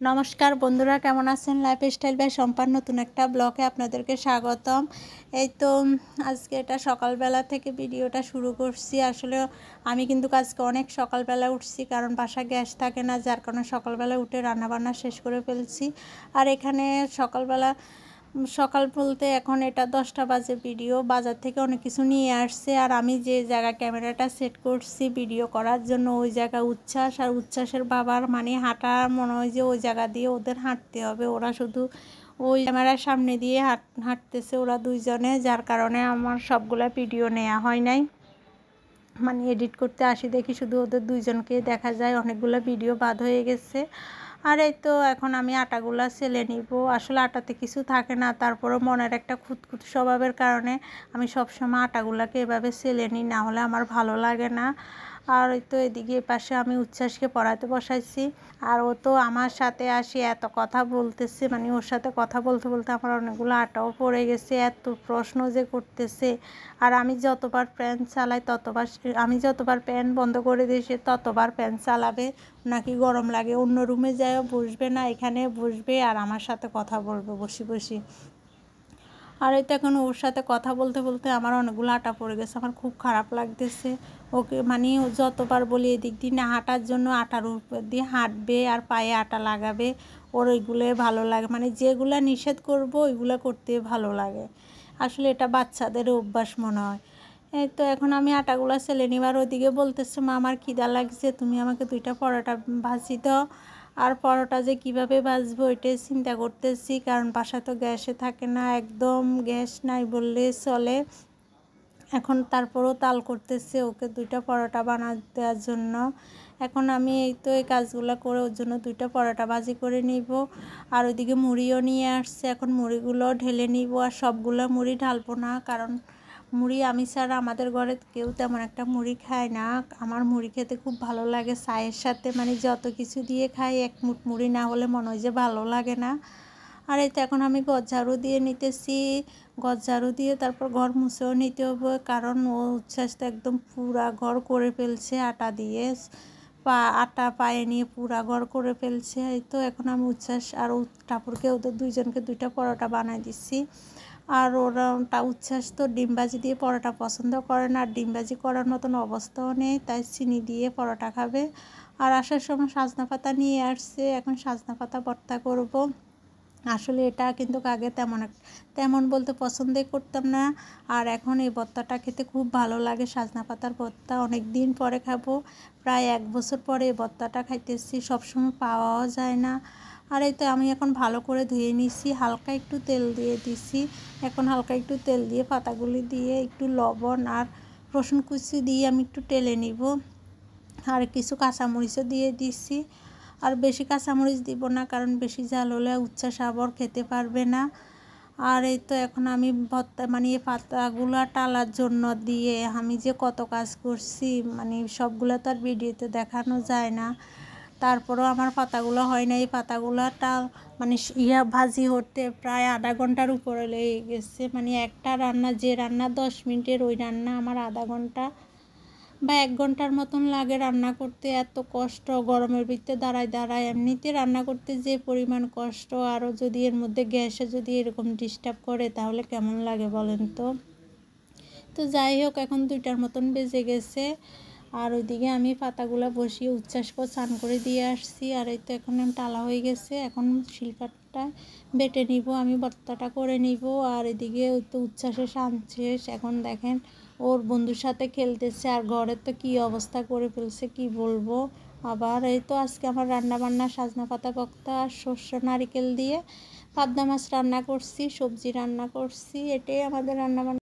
নমস্কার বন্ধুরা, কেমন আছেন? লাইফস্টাইল বাই সম্পার নতুন একটা ব্লগে আপনাদেরকে স্বাগতম। এই তো আজকে এটা সকালবেলা থেকে ভিডিওটা শুরু করছি। আসলে আমি কিন্তু আজকে অনেক সকালবেলা উঠছি, কারণ বাসায় গ্যাস থাকে না, যার কারণে সকালবেলা উঠে রান্নাবান্না শেষ করে ফেলছি। আর এখানে সকাল বলতে এখন এটা 10টা বাজে। ভিডিও বাজার থেকে অনেক কিছু নিয়ে আসছে, আর আমি যে জায়গা ক্যামেরাটা সেট করছি ভিডিও করার জন্য ওই জায়গা উচ্ছ্বাস আর উচ্ছ্বাসের বাবার মানে হাঁটা মনে হয় যে ওই জায়গা দিয়ে ওদের হাঁটতে হবে। ওরা শুধু ওই ক্যামেরার সামনে দিয়ে হাঁটতেছে ওরা দুইজনে, যার কারণে আমার সবগুলা ভিডিও নেওয়া হয় নাই। মানে এডিট করতে আসি দেখি শুধু ওদের দুইজনকে দেখা যায়, অনেকগুলো ভিডিও বাদ হয়ে গেছে। আর এই তো এখন আমি আটাগুলা সেলে নিব। আসলে আটাতে কিছু থাকে না, তারপরও মনের একটা খুঁতখুঁত স্বভাবের কারণে আমি সবসময় আটাগুলাকে এভাবে সেলে নিই, না হলে আমার ভালো লাগে না। আর ওই তো এদিকে পাশে আমি উচ্ছ্বাসকে পড়াতে বসাইছি, আর ও তো আমার সাথে আসি এত কথা বলতেছে, মানে ওর সাথে কথা বলতে বলতে আমার অনেকগুলো আটাও পড়ে গেছে, এত প্রশ্ন যে করতেছে। আর আমি যতবার ফ্যান চালাই আমি যতবার ফ্যান বন্ধ করে দিই সে ততবার ফ্যান চালাবে, নাকি গরম লাগে অন্য রুমে যায় বসবে না, এখানে বসবে আর আমার সাথে কথা বলবে বসে বসে। আর এই তো এখন ওর সাথে কথা বলতে বলতে আমার অনেকগুলো আটা পড়ে গেছে, আমার খুব খারাপ লাগতেছে ওকে। মানে যতবার বলি এদিক দিয়ে না হাঁটার জন্য, আটার উপর দিয়ে হাঁটবে আর পায়ে আটা লাগাবে, ওর ওইগুলো ভালো লাগে। মানে যেগুলো নিষেধ করব ওইগুলো করতে ভালো লাগে। আসলে এটা বাচ্চাদের অভ্যাস মনে হয়। এই তো এখন আমি আটাগুলো সেলে নিবার ওইদিকে বলতেছে, মা আমার খিদা লাগছে, তুমি আমাকে 2টা পরোটা ভাজি দাও। আর পরোটা যে কীভাবে ভাজবো এটাই চিন্তা করতেছি, কারণ বাসায় তো গ্যাসে থাকে না, একদম গ্যাস নাই বললে চলে। এখন তারপরও তাল করতেছে ওকে 2টা পরোটা বানাতে দেওয়ার জন্য। এখন আমি এই তো এই কাজগুলো করে ওর জন্য 2টা পরোটা ভাজি করে নিব। আর ওইদিকে মুড়িও নিয়ে আসছে, এখন মুড়িগুলো ঢেলে নিব। আর সবগুলো মুড়ি ঢালবো না, কারণ মুড়ি আমি ছাড়া আমাদের ঘরে কেউ তেমন একটা মুড়ি খায় না। আমার মুড়ি খেতে খুব ভালো লাগে চায়ের সাথে, মানে যত কিছু দিয়ে খাই এক মুঠ মুড়ি না হলে মনে হয় যে ভালো লাগে না। আর এই তো এখন আমি ঘর ঝাড়ু দিয়ে নিতেছি, ঘর ঝাড়ু দিয়ে তারপর ঘর মুছেও নিতে হবে, কারণ ও উচ্ছ্বাস তো একদম পুরা ঘর করে ফেলছে আটা দিয়ে, আটা পায়ে নিয়ে পুরা ঘর করে ফেলছে। এই তো এখন আমি উচ্ছ্বাস আর ঠাকুরকে ওদের দুইজনকে 2টা পরোটা বানাই দিচ্ছি। আর ওরা উচ্ছ্বাস তো ডিমবাজি দিয়ে পরোটা পছন্দ করে না, আর ডিমবাজি করার মতন অবস্থাও নেই, তাই চিনি দিয়ে পরোটা খাবে। আর আসার সময় সজনা পাতা নিয়ে আসছে, এখন সজনা পাতা ভর্তা করব। আসলে এটা কিন্তু আগে তেমন বলতে পছন্দই করতাম না, আর এখন এই ভর্তাটা খেতে খুব ভালো লাগে। সজনা পাতার ভর্তা অনেক দিন পরে খাবো, প্রায় 1 বছর পরে এই ভর্তাটা খাইতেছি, সবসময় পাওয়াও যায় না। আর এই তো আমি এখন ভালো করে ধুয়ে নিছি, হালকা একটু তেল দিয়ে দিছি। এখন হালকা একটু তেল দিয়ে পাতাগুলি দিয়ে একটু লবণ আর রসুন কুচি দিয়ে আমি একটু টেলে নিব। আর কিছু কাঁচামরিচও দিয়ে দিছি, আর বেশি কাঁচামরিচ দিব না, কারণ বেশি ঝাল হলে উচ্ছ্বাস আবার খেতে পারবে না। আর এই তো এখন আমি ভর্তা মানে এই পাতাগুলো টালার জন্য দিয়ে আমি যে কত কাজ করছি, মানে সবগুলো তো আর ভিডিওতে দেখানো যায় না। তারপরেও আমার পাতাগুলো হয় না, এই পাতাগুলোটা মানে ভাজি হতে প্রায় আধা ঘন্টার উপরে লেগে গেছে। মানে একটা রান্না, যে রান্না 10 মিনিটের ওই রান্না আমার আধা ঘন্টা বা 1 ঘন্টার মতন লাগে রান্না করতে। এত কষ্ট গরমের ভিতরে দাঁড়ায় দাঁড়ায়, এমনিতে রান্না করতে যে পরিমাণ কষ্ট, আরও যদি এর মধ্যে গ্যাসে যদি এরকম ডিস্টার্ব করে তাহলে কেমন লাগে বলেন তো। তো যাই হোক, এখন 2টার মতন বেজে গেছে, আর ওইদিকে আমি পাতাগুলো বসিয়ে উচ্ছ্বাসকে স্নান করে দিয়ে আসছি। আর এই তো এখন টালা হয়ে গেছে, এখন শিলপাটটা বেটে নিব, আমি ভর্তাটা করে নিব। আর এদিকে ওই তো উচ্ছ্বাসের স্নান শেষ, এখন দেখেন ওর বন্ধুর সাথে খেলতেছে, আর ঘরের তো কী অবস্থা করে ফেলছে কি বলবো। আবার এই তো আজকে আমার রান্নাবান্না সজনা পাতা ভর্তা আর শস্য নারিকেল দিয়ে পাবদা মাছ রান্না করছি, সবজি রান্না করছি, এটাই আমাদের রান্নাবান্না।